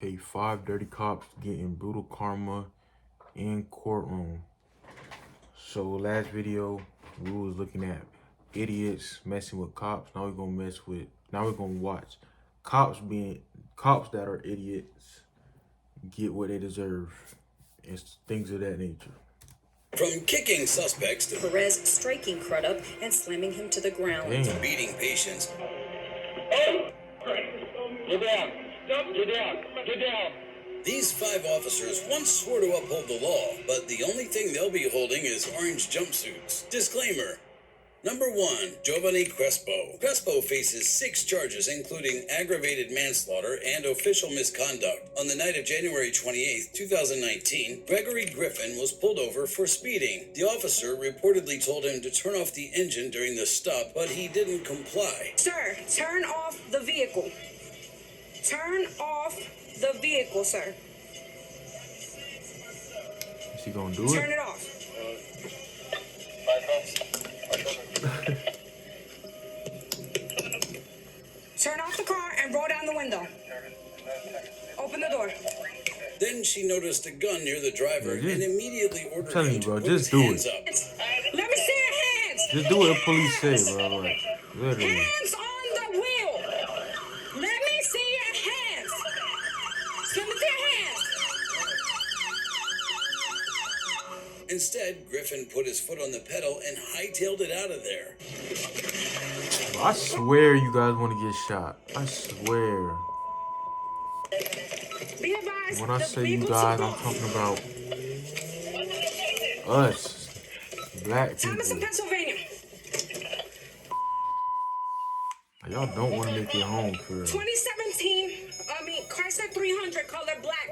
Okay, 5 dirty cops getting brutal karma in courtroom. So last video we was looking at idiots messing with cops. Now we're gonna watch cops that are idiots get what they deserve and things of that nature. From kicking suspects to Perez striking Crudup and slamming him to the ground. Damn. beating patients. Get down. Get down. Get down. These 5 officers once swore to uphold the law, but the only thing they'll be holding is orange jumpsuits. Disclaimer. Number 1, Giovanni Crespo. Crespo faces 6 charges, including aggravated manslaughter and official misconduct. On the night of January 28, 2019, Gregory Griffin was pulled over for speeding. The officer reportedly told him to turn off the engine during the stop, but he didn't comply. Sir, turn off the vehicle. Turn off the vehicle, sir. Is he gonna do Turn it? it off. Turn off the car and roll down the window. Open the door. Then she noticed a gun near the driver and immediately ordered telling him you, to bro, put just his do hands it. up. Let me see your hands. Just do what the police say, bro. Like, literally. Hands on the wheel. Let me see your hands. Let me see your hands. Instead, Griffin put his foot on the pedal and hightailed it out of there. I swear you guys want to get shot. I swear. Be advised. When I the say you vehicle guys, took I'm off. talking about us, black Thomas in people. Pennsylvania. Y'all don't want to make it home for real. 2017. Chrysler 300, color black.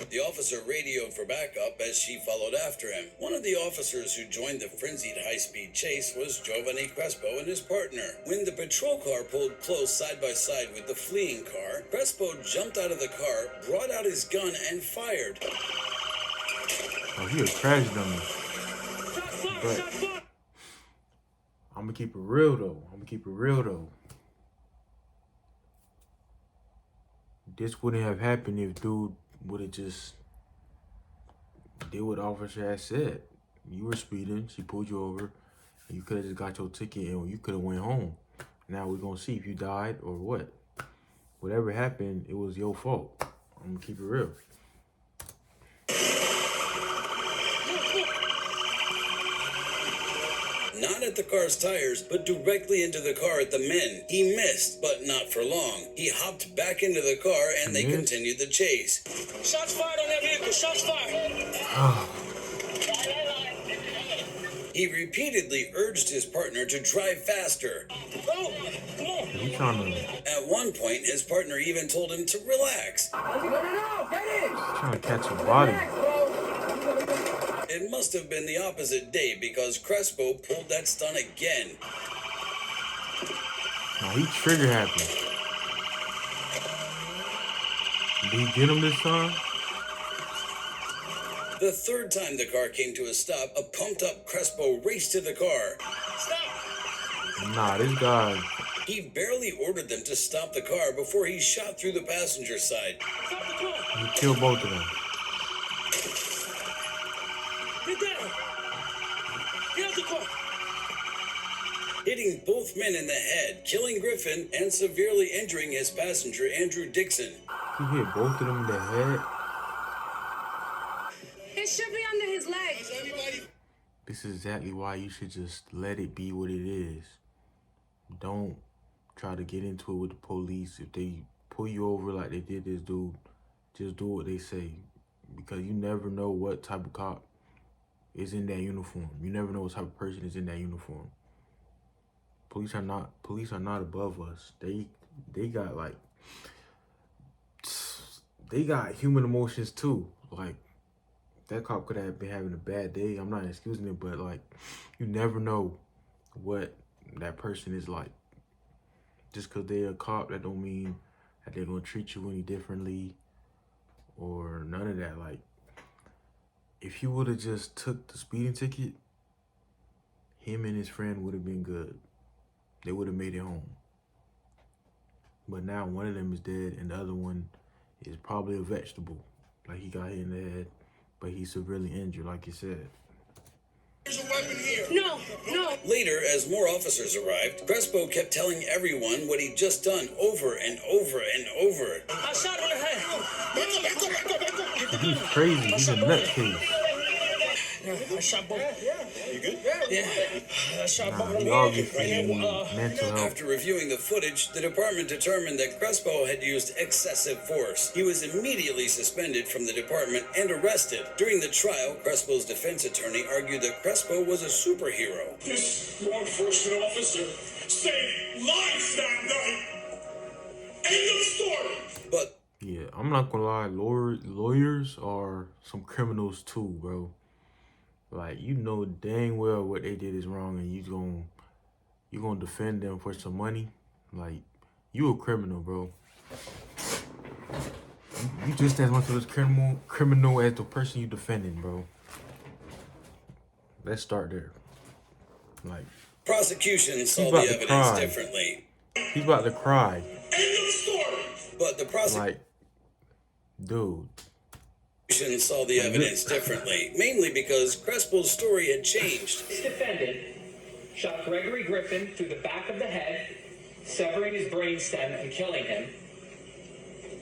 The officer radioed for backup as she followed after him. One of the officers who joined the frenzied high-speed chase was Giovanni Crespo and his partner. When the patrol car pulled close side by side with the fleeing car, Crespo jumped out of the car, brought out his gun, and fired. Oh, he a crash dummy. But I'm gonna keep it real though. This wouldn't have happened if dude would have just did what the officer had said. You were speeding, she pulled you over, and you could have just got your ticket and you could have went home. Now we're gonna see if you died or what. Whatever happened, it was your fault. I'm gonna keep it real. Not at the car's tires, but directly into the car at the men. He missed, but not for long. He hopped back into the car and they continued the chase. Shots fired on that vehicle. Shots fired. He repeatedly urged his partner to drive faster. Go. Come on. He trying to At one point, his partner even told him to relax. catch a body. It must have been the opposite day because Crespo pulled that stunt again. Now he trigger happy. Did he get him this time? The third time the car came to a stop, a pumped-up Crespo raced to the car. Stop. Nah, this guy. He barely ordered them to stop the car before he shot through the passenger side. Stop the car. He killed both of them. Get down. Get out the car. Hitting both men in the head, killing Griffin, and severely injuring his passenger, Andrew Dixon. He hit both of them in the head. It should be under his legs. This is exactly why you should just let it be what it is. Don't try to get into it with the police. If they pull you over like they did this dude, just do what they say. Because you never know what type of cop is in that uniform. You never know what type of person is in that uniform. Police are not above us. They got human emotions too. Like, that cop could have been having a bad day. I'm not excusing it, but like, you never know what that person is like. Just because they're a cop, that don't mean that they're gonna treat you any differently or none of that. Like, if he would have just took the speeding ticket, him and his friend would have been good. They would have made it home. But now one of them is dead and the other one is probably a vegetable. Like he got hit in the head, but he's severely injured, like you said. There's a weapon here. No, no. Later, as more officers arrived, Crespo kept telling everyone what he'd just done over and over and over. I shot him in the head. Back up. He's crazy. He's a nutcase. I shot both. You good? Yeah. I shot Nah, both. he obviously need mental health. After reviewing the footage, the department determined that Crespo had used excessive force. He was immediately suspended from the department and arrested. During the trial, Crespo's defense attorney argued that Crespo was a superhero. This law enforcement officer saved lives that night. End of story. But Yeah, I'm not gonna lie. Lawyers are some criminals too, bro. Like, you know dang well what they did is wrong, and you gonna defend them for some money. Like, you a criminal, bro. You just as much of a criminal as the person you defending, bro. Let's start there. Like, prosecution saw about the to evidence cry. differently. he's about to cry. End of story. But the prosecution Like, dude. saw the evidence differently, mainly because Crespo's story had changed. This defendant shot Gregory Griffin through the back of the head, severing his brainstem and killing him,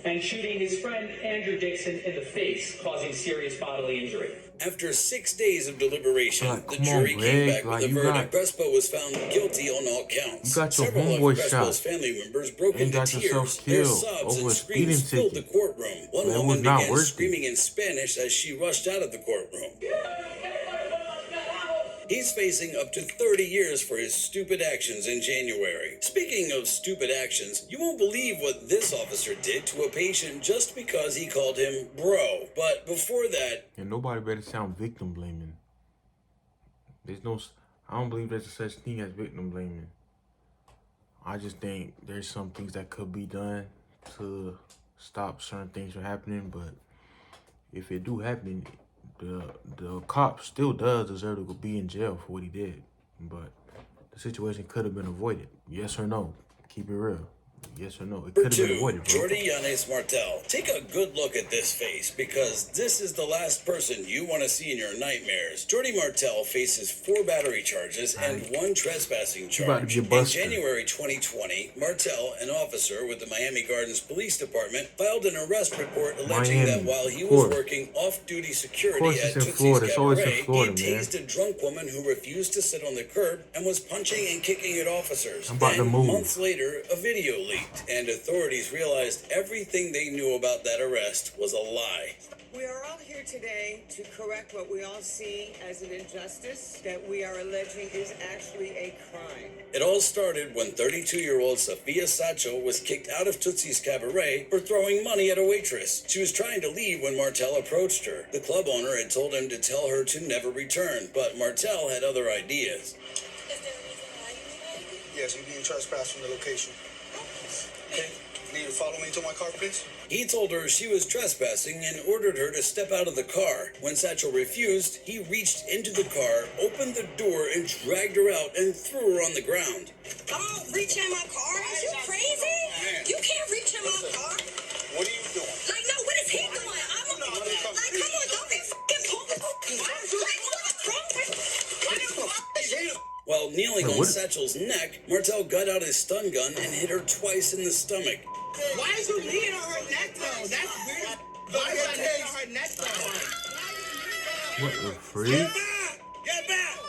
and shooting his friend Andrew Dixon in the face, causing serious bodily injury. After 6 days of deliberation, Like, the come jury on, came Greg. back Like, with a you verdict. got- Crespo was found guilty on all counts. You got your Several homeboy of Crespo's shot. family members broke And into got yourself tears. Their killed sobs over and a screams speeding filled the ticket. courtroom. One Man, it was woman not began worth it. screaming in Spanish as she rushed out of the courtroom. He's facing up to 30 years for his stupid actions in January. Speaking of stupid actions, you won't believe what this officer did to a patient just because he called him bro. But before that, And nobody better sound victim blaming. I don't believe there's a such thing as victim blaming. I just think there's some things that could be done to stop certain things from happening. But if it do happen, the cop still does deserve to be in jail for what he did. But the situation could have been avoided. Yes or no? Keep it real. Yes or no? It number could have been 2, avoided, bro. Jordi Yanes Martell. Take a good look at this face, because this is the last person you want to see in your nightmares. Jordi Martell faces 4 battery charges and 1 trespassing about to charge. be a In buster. January 2020, Martell, an officer with the Miami Gardens Police Department, filed an arrest report alleging that Miami, while he of was course. working off-duty Of security course at it's in Tootsie's Florida. It's always in Cabaret, Florida, he man. tased a drunk woman who refused to sit on the curb and was punching and kicking at officers. I'm about to Then, move. months later, a video leaked, and authorities realized everything they knew about that arrest was a lie. We are all here today to correct what we all see as an injustice that we are alleging is actually a crime. It all started when 32-year-old Sofia Sacho was kicked out of Tootsie's Cabaret for throwing money at a waitress. She was trying to leave when Martell approached her. The club owner had told him to tell her to never return, but Martell had other ideas. Is there a reason why you need ID? Yes, you're being trespassed from the location. Okay. You need to follow me to my car, please? He told her she was trespassing and ordered her to step out of the car. When Satchel refused, he reached into the car, opened the door, and dragged her out and threw her on the ground. I'm not reaching in my car. Are you crazy? You can't reach in my car. What are you doing? Like, no, what is he doing? Like, come on, don't be fucking pulled. While kneeling Wait, on what? Satchel's neck, Martell got out his stun gun and hit her twice in the stomach. Why is you kneeing on her neck though? That's weird. Why is you kneeing on her neck though? What the freak? Get back!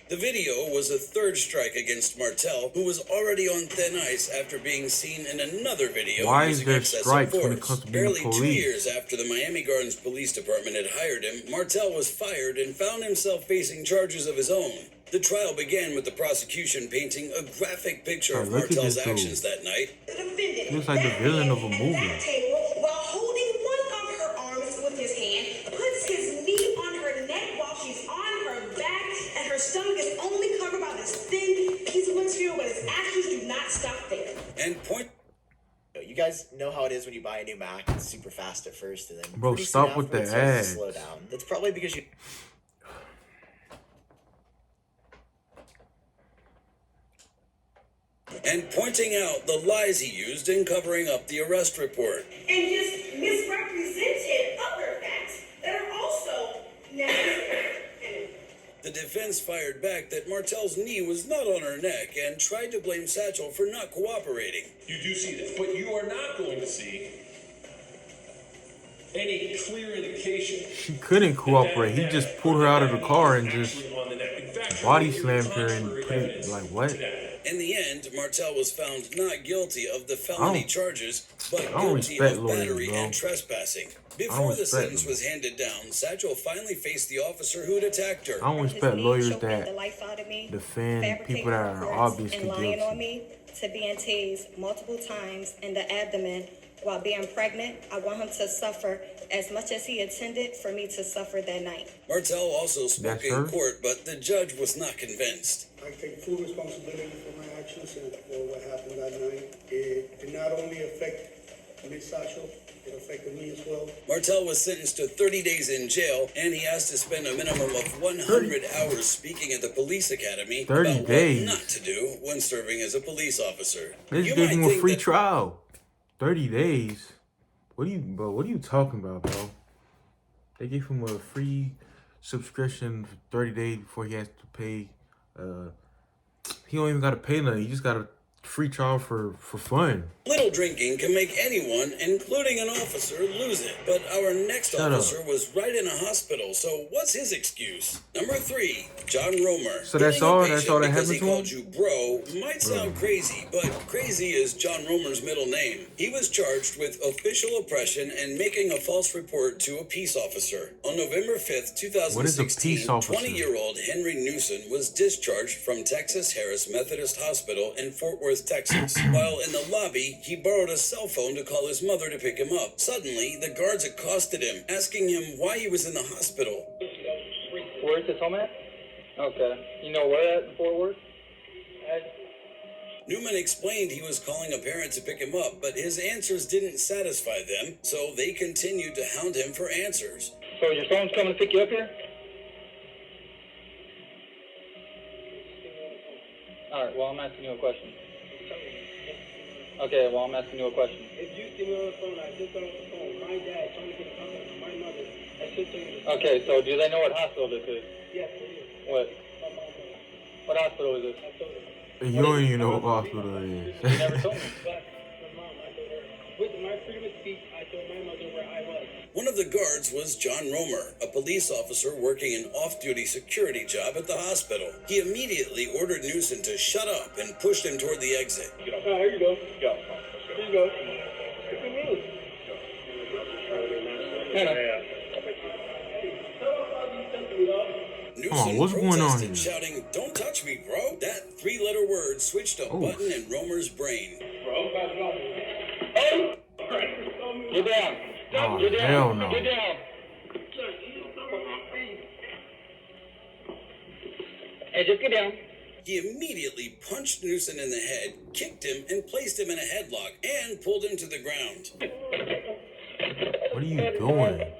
The video was a third strike against Martell, who was already on thin ice after being seen in another video. Why is using there excessive strikes when it force. comes to being the Barely 2 police? years after the Miami Gardens Police Department had hired him, Martell was fired and found himself facing charges of his own. The trial began with the prosecution painting a graphic picture of Oh, look at Martell's this dude. actions that night. The defendant Looks like the villain of a movie. at the table while holding one of her arms with his hand, puts his knee on her neck while she's on her back, and her stomach is only covered by this thin piece of material, but his actions do not stop there. And point You guys know how it is when you buy a new Mac. It's super fast at first, and then Bro, pretty stop soon with the afterwards, it starts to ads. slow down. That's probably because you. and pointing out the lies he used in covering up the arrest report. And just misrepresented other facts that are also necessary. The defense fired back that Martell's knee was not on her neck and tried to blame Satchel for not cooperating. You do see that, but you are not going to see any clear indication. She couldn't cooperate. He just pulled her out of the car and just body slammed her and put it like what? In the end, Martell was found not guilty of the felony charges, but guilty respect of lawyers, battery bro. and trespassing. Before the sentence was handed down, Satchel finally faced the officer who'd attacked her. I don't respect lawyers that defend people that are obviously and lying on guilty. me to being tased multiple times in the abdomen while being pregnant. I want him to suffer as much as he intended for me to suffer that night. Martell also spoke That's in her? court, but the judge was not convinced. I take full responsibility for my actions and for what happened that night. It did not only affect Ms. Satchel, it affected me as well. Martell was sentenced to 30 days in jail, and he has to spend a minimum of 100 hours speaking at the police academy 30 about days. what not to do when serving as a police officer. They just gave him a free trial. 30 days. What are you talking about, bro? They gave him a free subscription for 30 days before he has to pay. He don't even gotta pay nothing. He just got a free trial for fun. Little drinking can make anyone, including an officer, lose it. But our next officer was right in a hospital, so what's his excuse? Number 3, John Romer. So that's Killing a all? patient That's all that because happened to he him? called you bro might sound crazy, but crazy is John Romer's middle name. He was charged with official oppression and making a false report to a peace officer. On November 5th, 2016, What is a peace officer? 20-year-old Henry Newson was discharged from Texas Harris Methodist Hospital in Fort Worth, Texas. While in the lobby, he borrowed a cell phone to call his mother to pick him up. Suddenly, the guards accosted him, asking him why he was in the hospital. Where's his home at? Okay. You know where at in Fort Worth? Newman explained he was calling a parent to pick him up, but his answers didn't satisfy them, so they continued to hound him for answers. So your phone's coming to pick you up here? Alright, well, I'm asking you a question. Okay, well, I'm asking you a question. If you see me on the phone, I just got on the phone. My dad trying to get in contact with my mother. I should tell you. Okay, so do they know what hospital this is? Yes, it is. What? What hospital is this? I told her. You don't even know what hospital it is. You never told me. But my mom, I told her. With my freedom of speech, I told my mother where I was. One of the guards was John Romer, a police officer working an off-duty security job at the hospital. He immediately ordered Newson to shut up and pushed him toward the exit. Oh, here you go. Go. Here you go. Look at me. Newson what's going on protested, here? shouting, "Don't touch me, bro!" That 3-letter word switched a button in Romer's brain. Get down. Oh, Get down. hell no. Get down. Hey, just get down. He immediately punched Newson in the head, kicked him, and placed him in a headlock, and pulled him to the ground. What are you doing?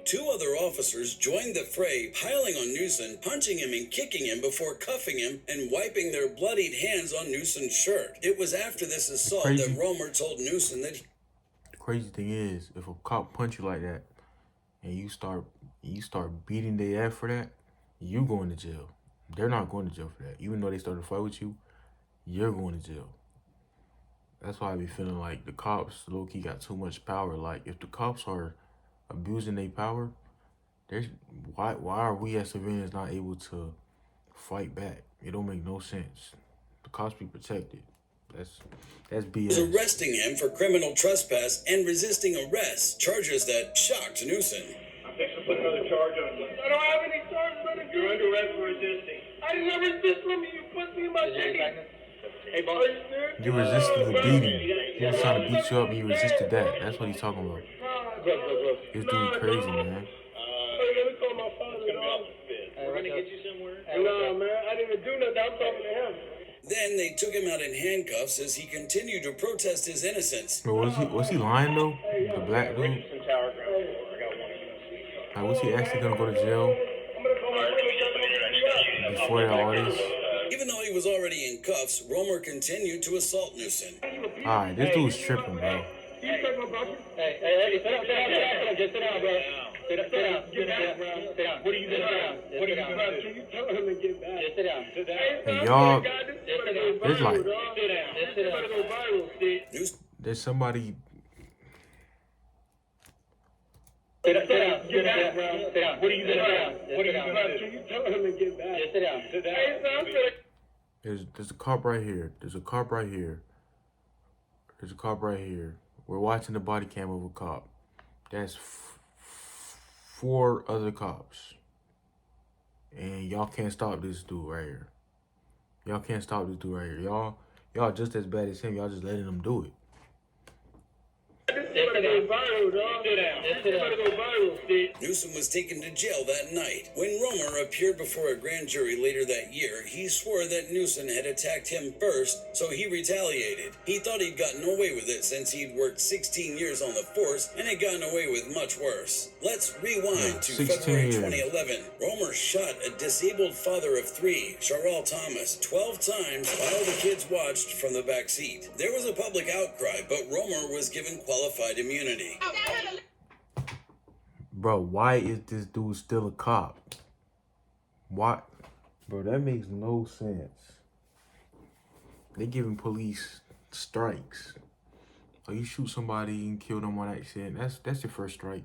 Two other officers joined the fray, piling on Newson, punching him and kicking him before cuffing him and wiping their bloodied hands on Newson's shirt. It was after this assault that Romer told Newson that The crazy thing is, if a cop punch you like that, and you start beating their ass for that, you going to jail. They're not going to jail for that. Even though they started to fight with you, you're going to jail. That's why I be feeling like the cops low-key got too much power. Like, if the cops are abusing their power, why are we as civilians not able to fight back? It don't make no sense. The cops be protected. That's BS. was arresting him for criminal trespass and resisting arrest, charges that shocked Newson. I'm fixing to put another charge on you. I don't have any charges, brother. You're under arrest for resisting. I didn't resist from you. You put me in my ticket. Hey, boss. You resisted the beating. He was trying to beat you up and you resisted that. That's what he's talking about. This dude crazy, man. Let me call my father. We're going to get you somewhere. No, man. I didn't even do nothing. I'm talking to him. Then they took him out in handcuffs as he continued to protest his innocence. But was he lying though? The black dude? Like, was he actually gonna go to jail before all this? Even though he was already in cuffs, Romer continued to assault Newsom. Alright, this dude's tripping, bro. Hey, sit down, just sit down, bro. Sit down. What are you doing? What are you doing? You tell him to get back. Just sit down. And y'all, there's like, there's somebody. Sit down. Get back, bro. Sit down. What are you doing? What are you doing? You tell him to get back. Just sit down. There's a cop right here. There's a cop right here. There's a cop right here. We're watching the body cam of a cop. That's 4 other cops. And y'all can't stop this dude right here. Y'all can't stop this dude right here. Y'all just as bad as him. Y'all just letting him do it. Newsom was taken to jail that night. When Romer appeared before a grand jury later that year, he swore that Newsom had attacked him first, so he retaliated. He thought he'd gotten away with it since he'd worked 16 years on the force and had gotten away with much worse. Let's rewind to February 2011. Romer shot a disabled father of 3, Sharrell Thomas, 12 times while the kids watched from the back seat. There was a public outcry, but Romer was given qualified immunity. Bro, why is this dude still a cop? Why? Bro, that makes no sense. They giving police strikes. Oh, you shoot somebody and kill them on accident. That's your first strike.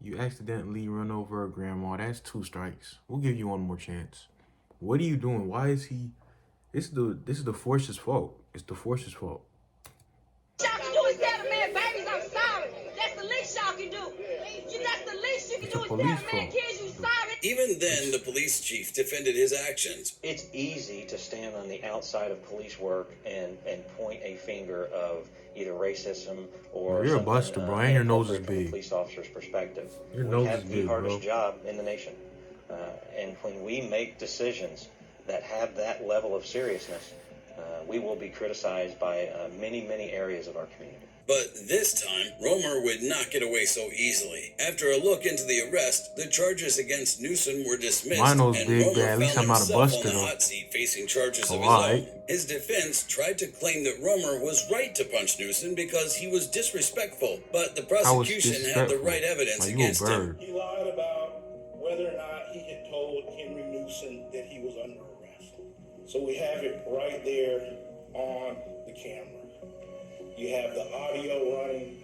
You accidentally run over a grandma. That's 2 strikes. We'll give you 1 more chance. What are you doing? Why is he? This is the force's fault. It's the force's fault. Y'all can do is tell the man, babies, I'm sorry. That's the least y'all can do. That's the least you can do is tell the man, kids, you sorry. Even then, the police chief defended his actions. It's easy to stand on the outside of police work and point a finger of either racism or you're a buster, bro. And your nose is big. Police officer's perspective. Your nose we have is the big, hardest bro. job in the nation, and when we make decisions that have that level of seriousness, we will be criticized by many areas of our community. But this time, Romer would not get away so easily. After a look into the arrest, the charges against Newsom were dismissed, My nose and big, Romer but at least found I'm not a himself buster, on the though. hot seat facing charges of his Alright. own. His defense tried to claim that Romer was right to punch Newsom because he was disrespectful, but the prosecution had the right evidence Like, against you a him. bird. He lied about whether or not he had told Henry Newsom that he was under arrest. So we have it right there on the camera. You have the audio running.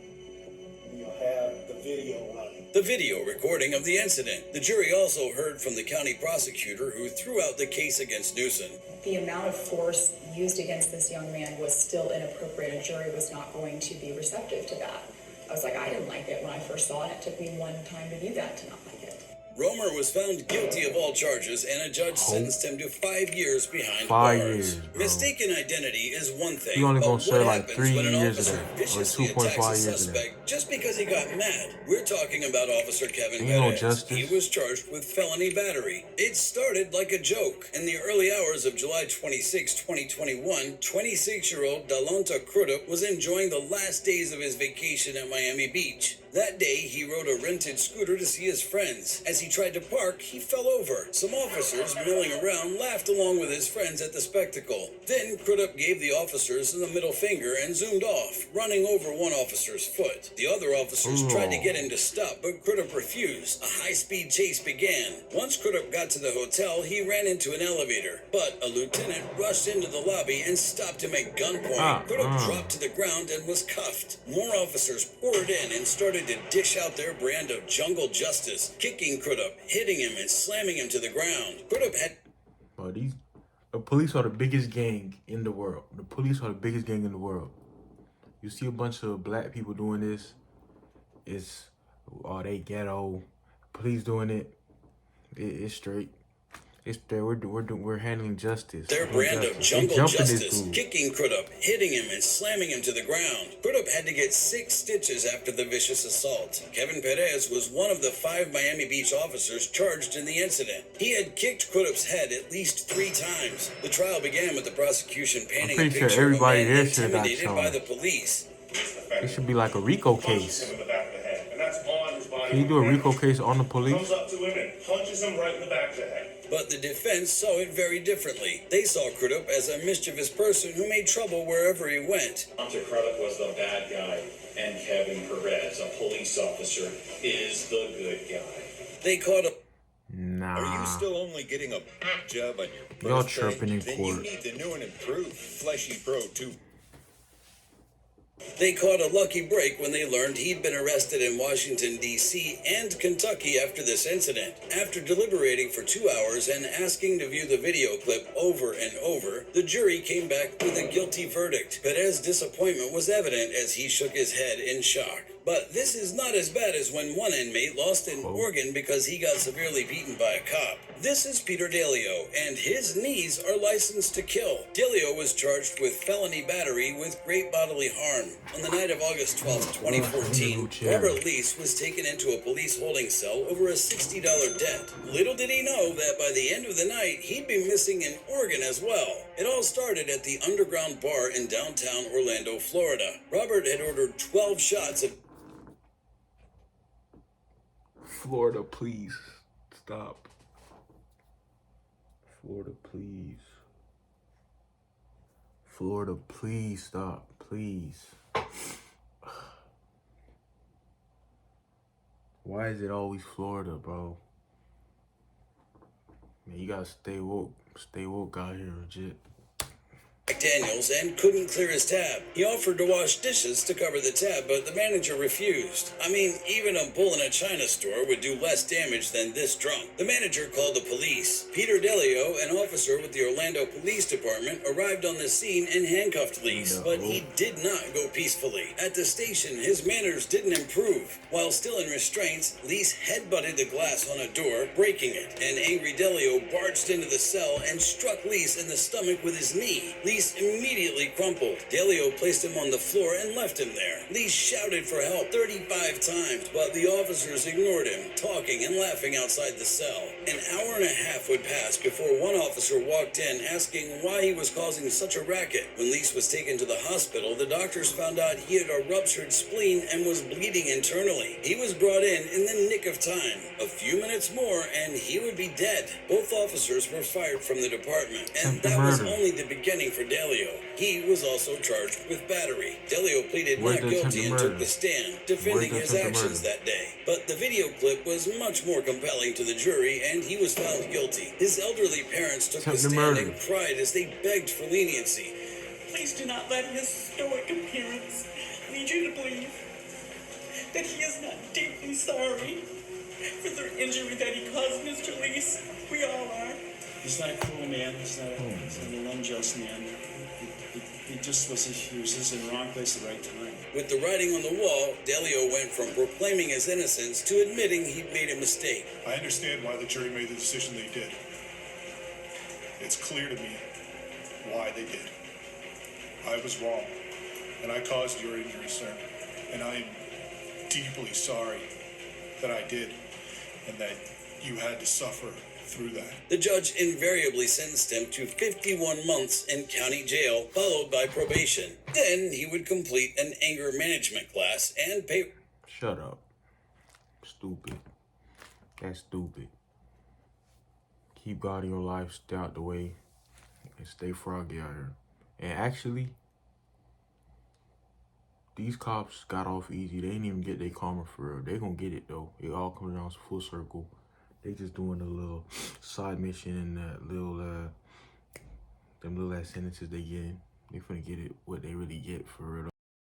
You have the video running. The video recording of the incident. The jury also heard from the county prosecutor who threw out the case against Newsom. The amount of force used against this young man was still inappropriate. A jury was not going to be receptive to that. I was like, I didn't like it when I first saw it. It took me 1 time to do that to not like it. Romer was found guilty of all charges, and a judge sentenced him to 5 years behind 5 bars. years, bro. Mistaken identity is one thing, He only but gonna what serve like happens 3 when an years officer of that, or viciously 2.5 attacks a years of that. suspect just because he got mad? We're talking about Officer Kevin Ain't no Perez. justice. He was charged with felony battery. It started like a joke. In the early hours of July 26, 2021, 26-year-old Dalonta Crudup was enjoying the last days of his vacation at Miami Beach. That day, he rode a rented scooter to see his friends. As he tried to park, he fell over. Some officers milling around laughed along with his friends at the spectacle. Then Crudup gave the officers the middle finger and zoomed off, running over one officer's foot. The other officers tried to get him to stop, but Crudup refused. A high-speed chase began. Once Crudup got to the hotel, he ran into an elevator. But a lieutenant rushed into the lobby and stopped him at gunpoint. Crudup dropped to the ground and was cuffed. More officers poured in and started to dish out their brand of jungle justice, kicking Crudup, hitting him, and slamming him to the ground. Crudup had... Bro, the police are the biggest gang in the world. The police are the biggest gang in the world. You see a bunch of black people doing this, it's, they ghetto. Police doing it, it's straight. It's there. We're handling justice. Their brand of jungle justice, kicking Crudup, hitting him, and slamming him to the ground. Crudup had to get 6 stitches after the vicious assault. Kevin Perez was one of the 5 Miami Beach officers charged in the incident. He had kicked Crudup's head at least 3 times. The trial began with the prosecution painting a picture of a man intimidated by the police. It should be like a RICO case. Can you do a RICO case on the police? Comes up to him and punches him right in the back of the head. But the defense saw it very differently. They saw Crudup as a mischievous person who made trouble wherever he went. Hunter Crudup was the bad guy, and Kevin Perez, a police officer, is the good guy. They caught a... Nah. Are you still only getting a job on your birthday? Y'all chirping in Then court. you need the new and improved Fleshy Pro 2. They caught a lucky break when they learned he'd been arrested in Washington, D.C. and Kentucky after this incident. After deliberating for 2 hours and asking to view the video clip over and over, the jury came back with a guilty verdict. Perez's disappointment was evident as he shook his head in shock. But this is not as bad as when one inmate lost an organ because he got severely beaten by a cop. This is Peter Delio, and his knees are licensed to kill. Delio was charged with felony battery with great bodily harm. On the night of August 12, 2014, Robert Lease was taken into a police holding cell over a $60 debt. Little did he know that by the end of the night, he'd be missing an organ as well. It all started at the underground bar in downtown Orlando, Florida. Robert had ordered 12 shots of... Florida, please stop. Florida, please. Florida, please stop. Please. Why is it always Florida, bro? Man, you gotta stay woke. Stay woke out here, legit. Daniels and couldn't clear his tab. He offered to wash dishes to cover the tab, but the manager refused. I mean, even a bull in a china store would do less damage than this drunk. The manager called the police. Peter Delio, an officer with the Orlando Police Department, arrived on the scene and handcuffed Lease, but he did not go peacefully. At the station, his manners didn't improve. While still in restraints, Lease headbutted the glass on a door, breaking it. An angry Delio barged into the cell and struck Lease in the stomach with his knee. Lease immediately crumpled. Delio placed him on the floor and left him there. Lease shouted for help 35 times, but the officers ignored him, talking and laughing outside the cell. An hour and a half would pass before one officer walked in asking why he was causing such a racket. When Lease was taken to the hospital, the doctors found out he had a ruptured spleen and was bleeding internally. He was brought in the nick of time. A few minutes more and he would be dead. Both officers were fired from the department, and that was only the beginning for Delio. He was also charged with battery. Delio pleaded not guilty and took the stand, defending his actions that day. But the video clip was much more compelling to the jury, and he was found guilty. His elderly parents took the stand and cried as they begged for leniency. Please do not let his stoic appearance lead you to believe that he is not deeply sorry for the injury that he caused Mr. Lease. We all are. He's not a cruel man. He's not an unjust man. He just was in the wrong place at the right time. With the writing on the wall, Delio went from proclaiming his innocence to admitting he'd made a mistake. I understand why the jury made the decision they did. It's clear to me why they did. I was wrong, and I caused your injury, sir. And I am deeply sorry that I did, and that you had to suffer through that. The judge invariably sentenced him to 51 months in county jail, followed by probation. Then he would complete an anger management class and pay... Shut up. Stupid. That's stupid. Keep God in your life, stay out the way, and stay froggy out here. And actually, these cops got off easy. They didn't even get their karma for real. They gonna get it though. It all comes down to full circle. They just doing a little side mission and that little, them little ass sentences they getting. They finna get it what they really get for real.